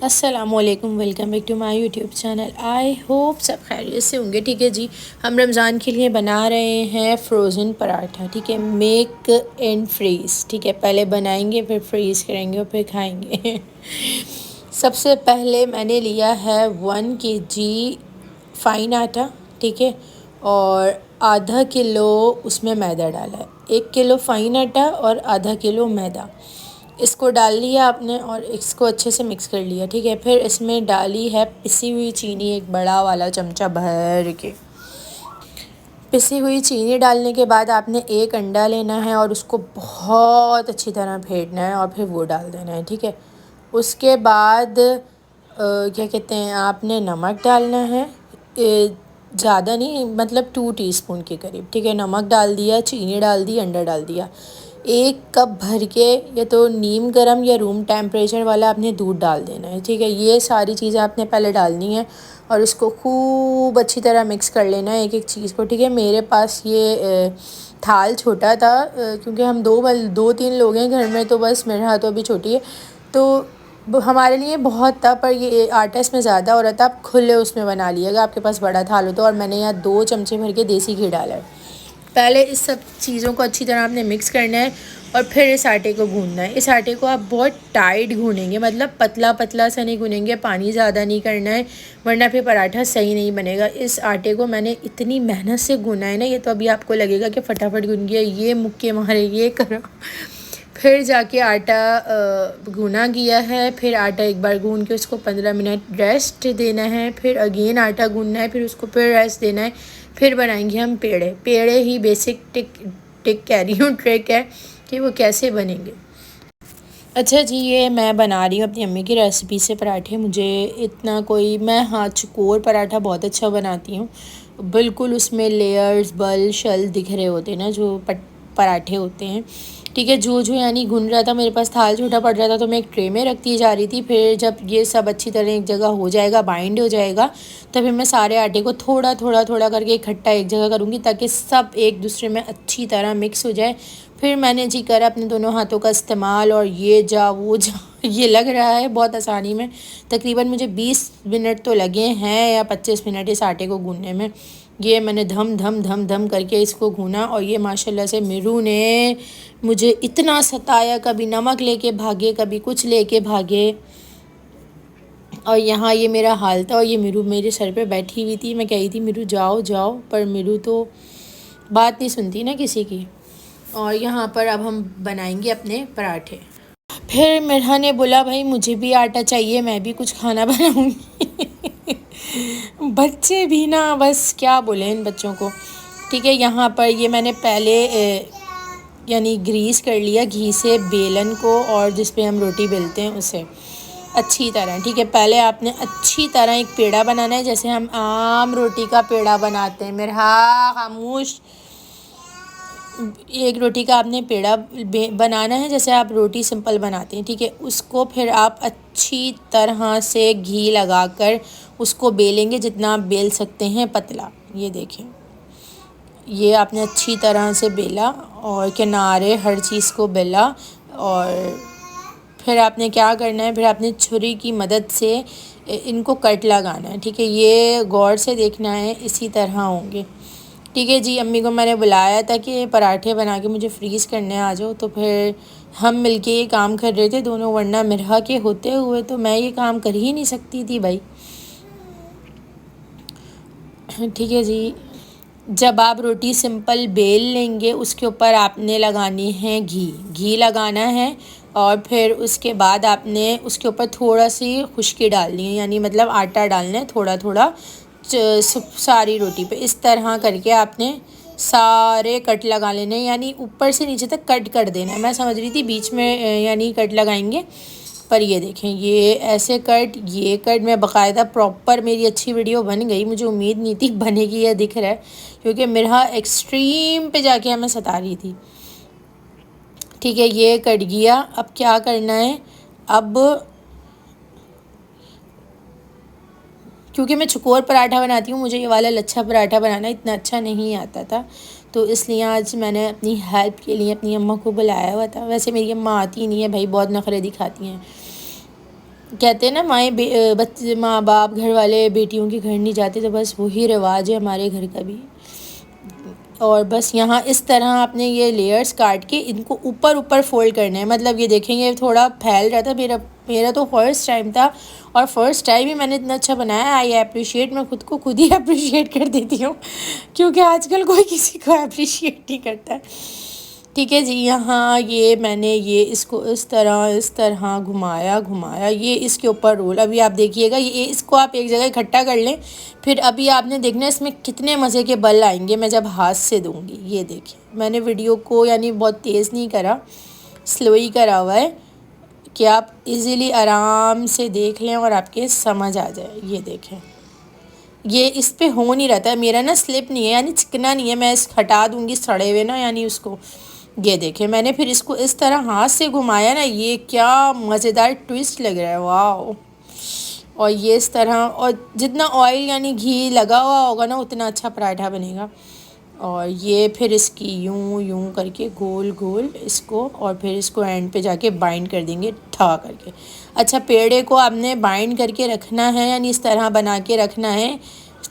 अस्सलामुअलैकुम, welcome back to my YouTube channel. I hope सब खैरियत से होंगे। ठीक है जी, हम रमज़ान के लिए बना रहे हैं फ्रोज़न पराठा। ठीक है, मेक एंड फ्रीज़। ठीक है, पहले बनाएंगे फिर फ्रीज़ करेंगे और फिर खाएंगे। सबसे पहले मैंने लिया है 1 kg फ़ाइन आटा। ठीक है, और आधा किलो उसमें मैदा डाला है। 1 किलो फ़ाइन आटा और आधा किलो मैदा, इसको डाल लिया आपने और इसको अच्छे से मिक्स कर लिया। ठीक है, फिर इसमें डाली है पिसी हुई चीनी, एक बड़ा वाला चमचा भर के। पिसी हुई चीनी डालने के बाद आपने एक अंडा लेना है और उसको बहुत अच्छी तरह फेंटना है और फिर वो डाल देना है। ठीक है, उसके बाद क्या कहते हैं, आपने नमक डालना है। ज़्यादा नहीं, मतलब 2 टीस्पून के करीब। ठीक है, नमक डाल दिया, चीनी डाल दी, अंडा डाल दिया। 1 कप भर के या तो नीम गर्म या रूम टेम्परेचर वाला आपने दूध डाल देना है। ठीक है, ये सारी चीज़ें आपने पहले डालनी है और इसको खूब अच्छी तरह मिक्स कर लेना है एक एक चीज़ को। ठीक है, मेरे पास ये थाल छोटा था, क्योंकि हम दो तीन लोग हैं घर में, तो बस मेरे हाथों भी छोटी है, तो हमारे लिए बहुत था। पर ये आटा इसमें ज़्यादा हो रहा था, आप खुले उसमें बना लिएगा, आपके पास बड़ा थाल हो तो। और मैंने यहाँ 2 चमचे भर के देसी घी डाला है। पहले इस सब चीज़ों को अच्छी तरह आपने मिक्स करना है और फिर इस आटे को गूंदना है। इस आटे को आप बहुत टाइट गूनेंगे, मतलब पतला पतला सा नहीं गूनेंगे, पानी ज़्यादा नहीं करना है, वरना फिर पराठा सही नहीं बनेगा। इस आटे को मैंने इतनी मेहनत से गूना है ना, ये तो अभी आपको लगेगा कि फटाफट गून गया, ये मुक्के मारे, ये करो। फिर जाके आटा गूना गया है। फिर आटा एक बार गून के उसको 15 मिनट रेस्ट देना है, फिर अगेन आटा गूनना है, फिर उसको फिर रेस्ट देना है। फिर बनाएंगे हम पेड़े। पेड़े ही बेसिक टिक कह रही हूँ, ट्रिक है कि वो कैसे बनेंगे। अच्छा जी, ये मैं बना रही हूँ अपनी अम्मी की रेसिपी से पराठे। मुझे इतना कोई, मैं हाँ चकोर पराठा बहुत अच्छा बनाती हूँ। बिल्कुल उसमें लेयर्स, बल शल दिख रहे होते हैं ना, जो पराठे होते हैं। ठीक है, जो जो यानी घुन रहा था, मेरे पास थाल छोटा पड़ रहा था तो मैं एक ट्रे में रखती जा रही थी। फिर जब ये सब अच्छी तरह एक जगह हो जाएगा, बाइंड हो जाएगा, तो फिर मैं सारे आटे को थोड़ा थोड़ा थोड़ा करके इकट्ठा एक जगह करूँगी, ताकि सब एक दूसरे में अच्छी तरह मिक्स हो जाए। फिर मैंने जी करा अपने दोनों हाथों का इस्तेमाल और ये जा वो जा ये लग रहा है बहुत आसानी में। तकरीबन मुझे 20 मिनट तो लगे हैं या 25 मिनट इस आटे को गूंदने में। ये मैंने धम धम धम धम करके इसको गूना और ये माशाल्लाह से मिरू ने मुझे इतना सताया, कभी नमक लेके भागे, कभी कुछ लेके भागे, और यहाँ ये मेरा हाल था। और ये मिरू मेरे सर पे बैठी हुई थी, मैं कह रही थी मिरू जाओ जाओ, पर मिरू तो बात नहीं सुनती ना किसी की। और यहाँ पर अब हम बनाएंगे अपने पराठे। फिर मिरहा ने बोला भाई मुझे भी आटा चाहिए, मैं भी कुछ खाना बनाऊंगी। बच्चे भी ना, बस क्या बोले इन बच्चों को। ठीक है, यहाँ पर ये मैंने पहले यानी ग्रीस कर लिया घी से बेलन को, और जिस पे हम रोटी बेलते हैं उसे अच्छी तरह। ठीक है, पहले आपने अच्छी तरह एक पेड़ा बनाना है, जैसे हम आम रोटी का पेड़ा बनाते हैं। मिरहा खामोश। एक रोटी का आपने पेड़ा बनाना है, जैसे आप रोटी सिंपल बनाते हैं। ठीक है, उसको फिर आप अच्छी तरह से घी लगाकर उसको बेलेंगे, जितना आप बेल सकते हैं पतला। ये देखें, ये आपने अच्छी तरह से बेला और किनारे हर चीज़ को बेला। और फिर आपने क्या करना है, फिर आपने छुरी की मदद से इनको कट लगाना है। ठीक है, ये गौर से देखना है, इसी तरह होंगे। ठीक है जी, अम्मी को मैंने बुलाया था कि पराठे बना के मुझे फ्रीज़ करने आ जाओ, तो फिर हम मिलके ये काम कर रहे थे दोनों, वरना मिरहा के होते हुए तो मैं ये काम कर ही नहीं सकती थी भाई। ठीक है जी, जब आप रोटी सिंपल बेल लेंगे, उसके ऊपर आपने लगानी है घी लगाना है। और फिर उसके बाद आपने उसके ऊपर थोड़ा सी खुशकी डालनी है, यानी मतलब आटा डालना है थोड़ा थोड़ा सारी रोटी पे। इस तरह करके आपने सारे कट लगा लेने, यानी ऊपर से नीचे तक कट कर देना है। मैं समझ रही थी बीच में यानी कट लगाएंगे, पर ये देखें, ये ऐसे कट, ये कट, मैं बाकायदा प्रॉपर, मेरी अच्छी वीडियो बन गई। मुझे उम्मीद नहीं थी बनेगी, यह दिख रहा है, क्योंकि मेरा एक्सट्रीम पे जाके हमें सता रही थी। ठीक है, ये कट गया। अब क्या करना है, अब क्योंकि मैं चकोर पराठा बनाती हूँ, मुझे ये वाला लच्छा पराठा बनाना इतना अच्छा नहीं आता था, तो इसलिए आज मैंने अपनी हेल्प के लिए अपनी अम्मा को बुलाया हुआ था। वैसे मेरी अम्मा आती नहीं है भाई, बहुत नखरे दिखाती हैं। कहते हैं ना बच्चे माँ बाप घर वाले बेटियों के घर नहीं जाते, तो बस वही रिवाज है हमारे घर का भी। और बस यहाँ इस तरह आपने ये लेयर्स काट के इनको ऊपर ऊपर फोल्ड करना है। मतलब ये देखेंगे थोड़ा फैल रहा था, मेरा मेरा तो फर्स्ट टाइम था और फर्स्ट टाइम ही मैंने इतना अच्छा बनाया। आई अप्रिशिएट, मैं खुद को खुद ही अप्रिशिएट कर देती हूँ क्योंकि आजकल कोई किसी को अप्रिशिएट नहीं करता है। ठीक है जी, यहाँ ये मैंने ये इसको इस तरह घुमाया घुमाया, ये इसके ऊपर रोल। अभी आप देखिएगा ये इसको आप एक जगह इकट्ठा कर लें, फिर अभी आपने देखना है इसमें कितने मज़े के बल आएंगे मैं जब हाथ से दूंगी। ये देखिए, मैंने वीडियो को यानी बहुत तेज़ नहीं करा, स्लो ही करा हुआ है कि आप इजीली आराम से देख लें और आपके समझ आ जाए। ये देखें, ये इस पे हो नहीं रहता है मेरा ना, स्लिप नहीं है यानी चिकना नहीं है। मैं इस हटा दूंगी सड़े हुए ना यानी उसको। ये देखें, मैंने फिर इसको इस तरह हाथ से घुमाया ना, ये क्या मज़ेदार ट्विस्ट लग रहा है, वाह। और ये इस तरह, और जितना ऑयल यानी घी लगा हुआ होगा ना उतना अच्छा पराठा बनेगा। और ये फिर इसकी यूं यूं करके गोल गोल इसको, और फिर इसको एंड पे जाके बाइंड कर देंगे ठा करके। अच्छा, पेड़े को आपने बाइंड करके रखना है यानी इस तरह बना के रखना है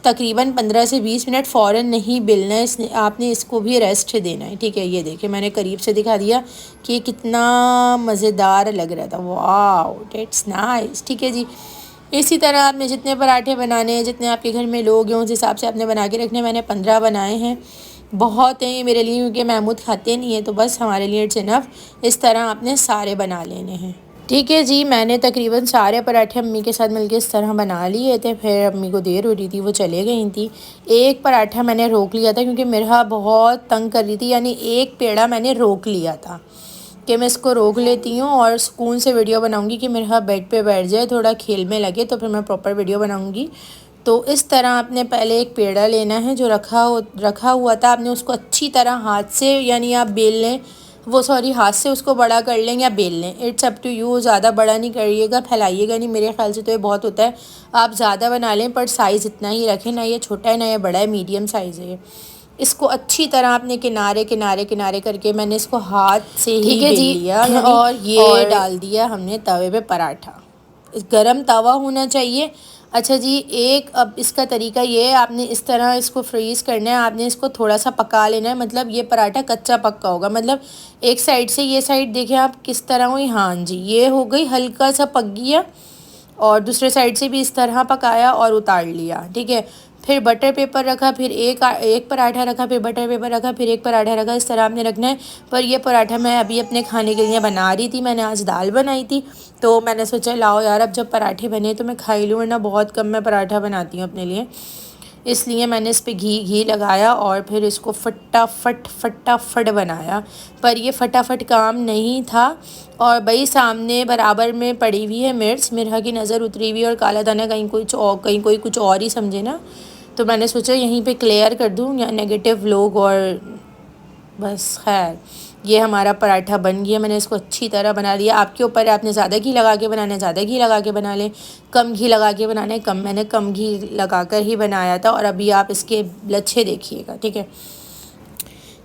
तकरीबन 15 से 20 मिनट। फ़ौरन नहीं बेलना है, इसने आपने इसको भी रेस्ट देना है। ठीक है, ये देखिए मैंने करीब से दिखा दिया कि कितना मज़ेदार लग रहा था, वाह डेट्स नाइस। ठीक है जी, इसी तरह आपने जितने पराठे बनाने हैं, जितने आपके घर में लोग हैं उस हिसाब से आपने बना के रखने। मैंने 15 बनाए हैं, बहुत हैं ये मेरे लिए क्योंकि महमूद खाते नहीं है, तो बस हमारे लिए इट्स इनफ। इस तरह आपने सारे बना लेने हैं। ठीक है जी, मैंने तकरीबन सारे पराठे अम्मी के साथ मिलके इस तरह बना लिए थे। फिर अम्मी को देर हो रही थी, वो चले गई थी। एक पराठा मैंने रोक लिया था क्योंकि मेरा बहुत तंग कर रही थी, यानी एक पेड़ा मैंने रोक लिया था कि मैं इसको रोक लेती हूँ और सुकून से वीडियो बनाऊँगी कि मेरा बेड पे बैठ जाए, थोड़ा खेल में लगे, तो फिर मैं प्रॉपर वीडियो बनाऊँगी। तो इस तरह आपने पहले एक पेड़ा लेना है जो रखा हुआ था, आपने उसको अच्छी तरह हाथ से यानी आप बेल लें, वो सॉरी हाथ से उसको बड़ा कर लें या बेल लें, इट्स अप टू यू। ज़्यादा बड़ा नहीं करिएगा, फैलाइएगा नहीं, मेरे ख्याल से तो ये बहुत होता है। आप ज़्यादा बना लें पर साइज़ इतना ही रखें, ना ये छोटा है ना ये बड़ा है, मीडियम साइज़ है ये। इसको अच्छी तरह आपने किनारे किनारे किनारे करके मैंने इसको हाथ से ही बेल लिया और ये डाल दिया हमने तवे पे पराठा। गरम तवा होना चाहिए। अच्छा जी, एक अब इसका तरीका ये है, आपने इस तरह इसको फ्रीज़ करना है, आपने इसको थोड़ा सा पका लेना है। मतलब ये पराठा कच्चा पक्का होगा, मतलब एक साइड से ये साइड देखें आप किस तरह हुई, हाँ जी ये हो गई, हल्का सा पक गया। और दूसरे साइड से भी इस तरह पकाया और उतार लिया। ठीक है, फिर बटर पेपर रखा, फिर एक पराठा रखा, फिर बटर पेपर रखा, फिर एक पराठा रखा। इस तरह आपने रखना है। पर ये पराठा मैं अभी अपने खाने के लिए बना रही थी, मैंने आज दाल बनाई थी, तो मैंने सोचा लाओ यार अब जब पराठे बने तो मैं खा ही लूँ, वरना बहुत कम मैं पराठा बनाती हूँ अपने लिए। इसलिए मैंने इस पर घी लगाया और फिर इसको फटाफट बनाया। पर ये फटाफट काम नहीं था, और भाई सामने बराबर में पड़ी हुई है मिर्च, मिर्हा की नज़र उतरी हुई और काला दाना, कहीं कोई कुछ और ही समझे ना। तो मैंने सोचा यहीं पे क्लियर कर दूँ या नेगेटिव लोग, और बस खैर ये हमारा पराठा बन गया। मैंने इसको अच्छी तरह बना लिया। आपके ऊपर है, आपने ज़्यादा घी लगा के बनाना है ज़्यादा घी लगा के बना लें, कम घी लगा के बनाना है कम, मैंने कम घी लगा कर ही बनाया था। और अभी आप इसके लच्छे देखिएगा।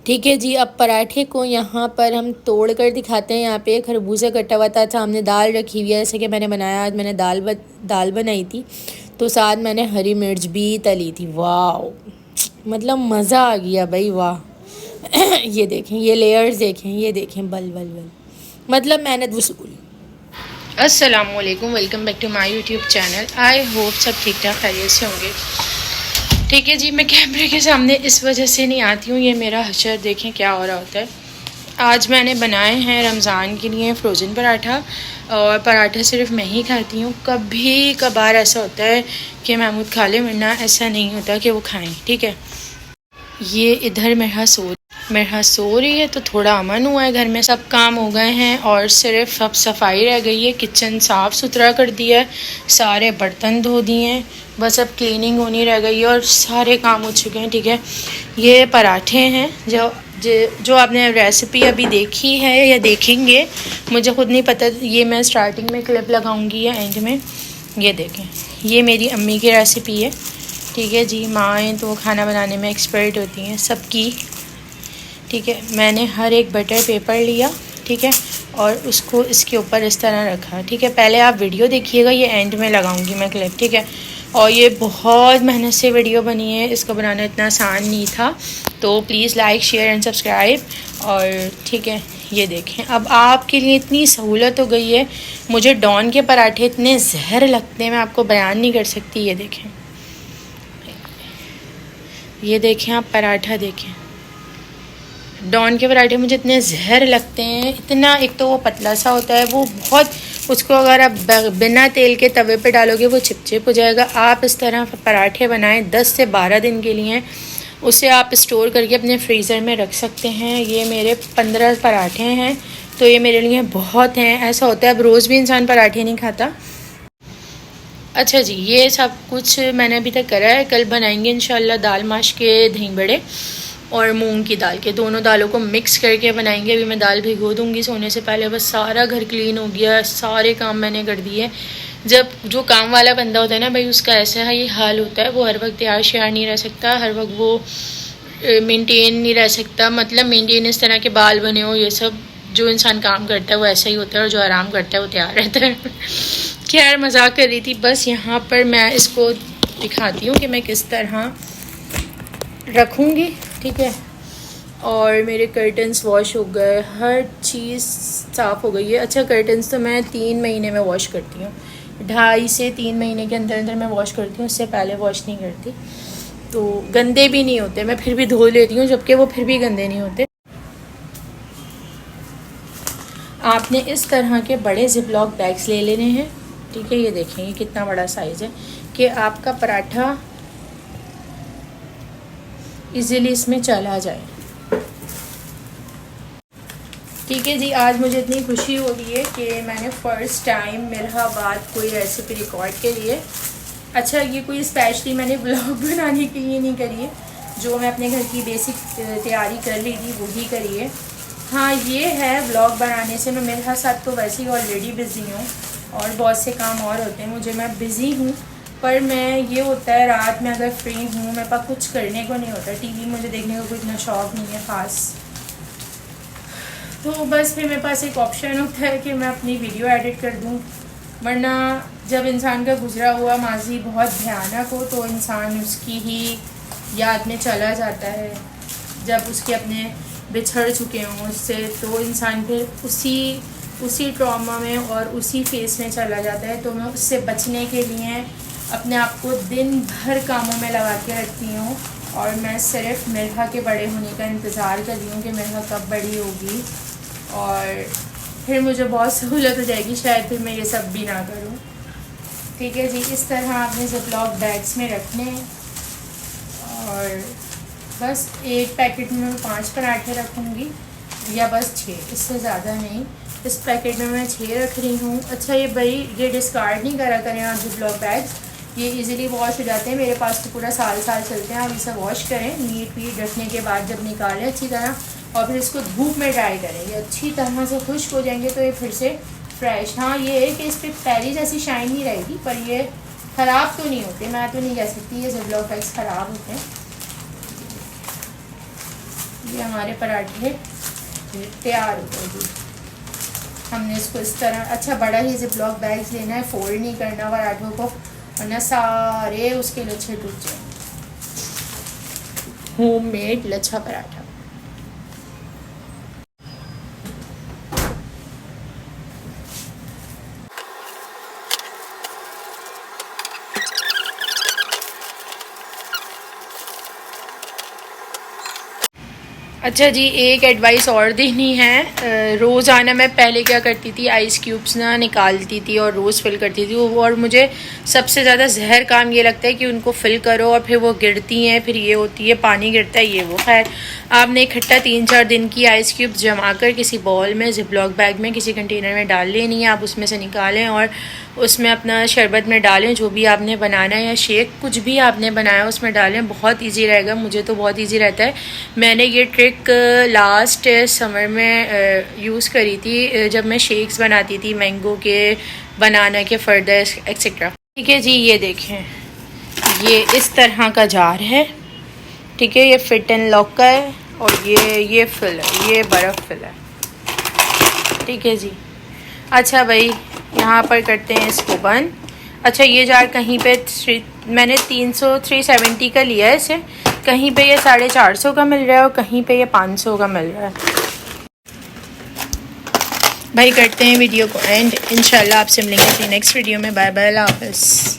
ठीक है जी, अब पराठे को यहाँ पर हम तोड़ कर दिखाते हैं। यहाँ पे खरबूजा कटा हुआ था, अच्छा हमने दाल रखी हुई है, जैसे कि मैंने बनाया, आज मैंने दाल बनाई थी, तो साथ मैंने हरी मिर्च भी तली थी। वाह, मतलब मज़ा आ गया भाई, वाह। ये देखें, ये लेयर्स देखें, ये देखें, बल बल बल, मतलब मेहनत वसूल। अस्सलामुअलैकुम, welcome back to my YouTube channel. I hope सब ठीक ठाक खैरियत से होंगे। ठीक है जी, मैं कैमरे के सामने इस वजह से नहीं आती हूँ, ये मेरा हशर देखें क्या हो रहा होता है। आज मैंने बनाए हैं रमज़ान के लिए फ्रोज़न पराठा, और पराठा सिर्फ मैं ही खाती हूँ। कभी कभार ऐसा होता है कि महमूद खा ले, वरना ऐसा नहीं होता कि वो खाएं। ठीक है, ये इधर मेरा सो रही है, तो थोड़ा अमन हुआ है घर में, सब काम हो गए हैं और सिर्फ अब सफाई रह गई है। किचन साफ़ सुथरा कर दिया है, सारे बर्तन धो दिए हैं, बस अब क्लीनिंग होनी रह गई है और सारे काम हो चुके हैं। ठीक है, ये पराठे हैं जो आपने रेसिपी अभी देखी है या देखेंगे, मुझे ख़ुद नहीं पता। ये मैं स्टार्टिंग में क्लिप लगाऊंगी या एंड में। ये देखें, ये मेरी अम्मी की रेसिपी है। ठीक है जी, माएँ तो खाना बनाने में एक्सपर्ट होती हैं सबकी। ठीक है, मैंने हर एक बटर पेपर लिया, ठीक है, और उसको इसके ऊपर इस तरह रखा। ठीक है, पहले आप वीडियो देखिएगा, ये एंड में लगाऊंगी मैं क्लिप। ठीक है, और ये बहुत मेहनत से वीडियो बनी है, इसको बनाना इतना आसान नहीं था। तो please like share and subscribe. और ठीक है, ये देखें, अब आपके लिए इतनी सहूलत हो गई है। मुझे डॉन के पराठे इतने जहर लगते हैं, मैं आपको बयान नहीं कर सकती। ये देखें, ये देखें, आप पराठा देखें। डॉन के पराठे मुझे इतने जहर लगते हैं, इतना। एक तो वो पतला सा होता है, वो बहुत, उसको अगर आप बिना तेल के तवे पे डालोगे वो चिपचिप हो जाएगा। आप इस तरह पराठे बनाएं 10 से 12 दिन के लिए, उसे आप स्टोर करके अपने फ्रीज़र में रख सकते हैं। ये मेरे 15 पराठे हैं, तो ये मेरे लिए बहुत हैं। ऐसा होता है अब रोज़ भी इंसान पराठे नहीं खाता। अच्छा जी, ये सब कुछ मैंने अभी तक करा है। कल बनाएंगे इंशाल्लाह दाल माश के दही बड़े और मूंग की दाल के, दोनों दालों को मिक्स करके बनाएंगे। अभी मैं दाल भिगो दूंगी सोने से पहले। बस सारा घर क्लीन हो गया, सारे काम मैंने कर दिए। जब जो काम वाला बंदा होता है ना भाई, उसका ऐसा है ये हाल होता है। वो हर वक्त तैयार श्यार नहीं रह सकता, हर वक्त वो मेंटेन नहीं रह सकता। मतलब मेंटेन इस तरह के बाल बने हो, ये सब जो इंसान काम करता है वो ऐसा ही होता है, और जो आराम करता है वो तैयार रहता है। खैर, मजाक कर रही थी। बस यहाँ पर मैं इसको दिखाती हूँ कि मैं किस तरह रखूँगी। ठीक है, और मेरे कर्टन्स वॉश हो गए, हर चीज़ साफ़ हो गई है। अच्छा, कर्टन्स तो मैं 3 महीने में वॉश करती हूँ, 2.5 से 3 महीने के अंदर अंदर मैं वॉश करती हूँ, उससे पहले वॉश नहीं करती। तो गंदे भी नहीं होते, मैं फिर भी धो लेती हूँ, जबकि वो फिर भी गंदे नहीं होते। आपने इस तरह के बड़े जिपलॉक बैग्स ले लेने हैं। ठीक है, ये देखें, ये कितना बड़ा साइज़ है कि आपका पराठा इजीली इसमें चला जाए। ठीक है जी, आज मुझे इतनी खुशी हो रही है कि मैंने फ़र्स्ट टाइम मिर्हाबाद कोई रेसिपी रिकॉर्ड के लिए। अच्छा, ये कोई स्पेशली मैंने ब्लॉग बनाने के लिए नहीं करी है, जो मैं अपने घर की बेसिक तैयारी कर ली थी वही करी है। हाँ, ये है ब्लॉग बनाने से मैं, मेरे साथ तो वैसे ही ऑलरेडी बिज़ी हूँ और बहुत से काम और होते हैं मुझे, मैं बिज़ी हूँ। पर मैं, ये होता है रात में अगर फ्री हूँ, मेरे पास कुछ करने को नहीं होता। टीवी मुझे देखने का कोई इतना शौक़ नहीं है ख़ास, तो बस फिर मेरे पास एक ऑप्शन होता है कि मैं अपनी वीडियो एडिट कर दूँ। वरना जब इंसान का गुजरा हुआ माजी बहुत भयानक हो तो इंसान उसकी ही याद में चला जाता है। जब उसके अपने बिछड़ चुके हों उससे, तो इंसान फिर उसी ट्रॉमा में और उसी फेस में चला जाता है। तो मैं उससे बचने के लिए अपने आप को दिन भर कामों में लगा के रखती हूँ, और मैं सिर्फ मिर्हा के बड़े होने का इंतज़ार कर रही हूँ कि मिर्हा कब बड़ी होगी, और फिर मुझे बहुत सहूलत हो जाएगी, शायद फिर मैं ये सब भी ना करूँ। ठीक है जी, इस तरह आपने जिपलॉक बैग्स में रखने हैं। और बस एक पैकेट में मैं 5 पराठे रखूँगी, या बस 6, इससे ज़्यादा नहीं। इस पैकेट में मैं 6 रख रही हूँ। अच्छा, ये भाई ये डिस्कार्ड नहीं करा करें आप जिपलॉक बैग्स, ये इजीली वॉश हो जाते हैं। मेरे पास तो पूरा साल चलते हैं। आप इसे वॉश करें, नीट वीट रखने के बाद जब निकालें अच्छी तरह, और फिर इसको धूप में ड्राई करें। ये अच्छी तरह से खुश्क हो जाएंगे तो ये फिर से फ्रेश। हाँ, ये है कि इस पर पहली जैसी शाइन नहीं रहेगी, पर ये ख़राब तो नहीं होते। मैं तो नहीं कह सकती ये जिपलॉक बैग्स ख़राब होते हैं। ये हमारे पराठे तैयार हो गए। हमने इसको इस तरह, अच्छा बड़ा ही जिपलॉक बैग्स लेना है, फोल्ड नहीं करना पराठों को, वरना सारे उसके लच्छे टूट जाएंगे। होममेड लच्छा पराठा। अच्छा जी, एक एडवाइस और देनी है। रोज़ाना मैं पहले क्या करती थी, आइस क्यूब्स ना निकालती थी और रोज़ फिल करती थी। और मुझे सबसे ज़्यादा जहर काम ये लगता है कि उनको फिल करो और फिर वो गिरती हैं, फिर ये होती है पानी गिरता है, ये वो। खैर, आपने इकट्ठा 3-4 दिन की आइस क्यूब्स जमा कर किसी बॉल में, जिपलॉक बैग में, किसी कंटेनर में डाल लेनी है। आप उसमें से निकालें और उसमें अपना शरबत में डालें, जो भी आपने बनाना है, या शेक कुछ भी आपने बनाया उसमें डालें। बहुत ईजी रहेगा, मुझे तो बहुत ईजी रहता है। मैंने ये ट्रिक लास्ट समर में यूज़ करी थी, जब मैं शेक्स बनाती थी, मैंगो के, बनाना के, फर्दर एक्सेट्रा। ठीक है जी, ये देखें, ये इस तरह का जार है। ठीक है, ये फिट एंड लॉक का है, और ये फिल है, ये बर्फ़ फिल है। ठीक है जी। अच्छा भाई यहाँ पर करते हैं इसको बंद। अच्छा ये जार कहीं पे मैंने 370 का लिया है इसे, कहीं पे ये 450 का मिल रहा है और कहीं पे ये 500 का मिल रहा है। भाई करते हैं वीडियो को एंड, इंशाल्लाह आपसे मिलेंगे नेक्स्ट वीडियो में। बाय बाय, अल्लाह हाफ़िज़।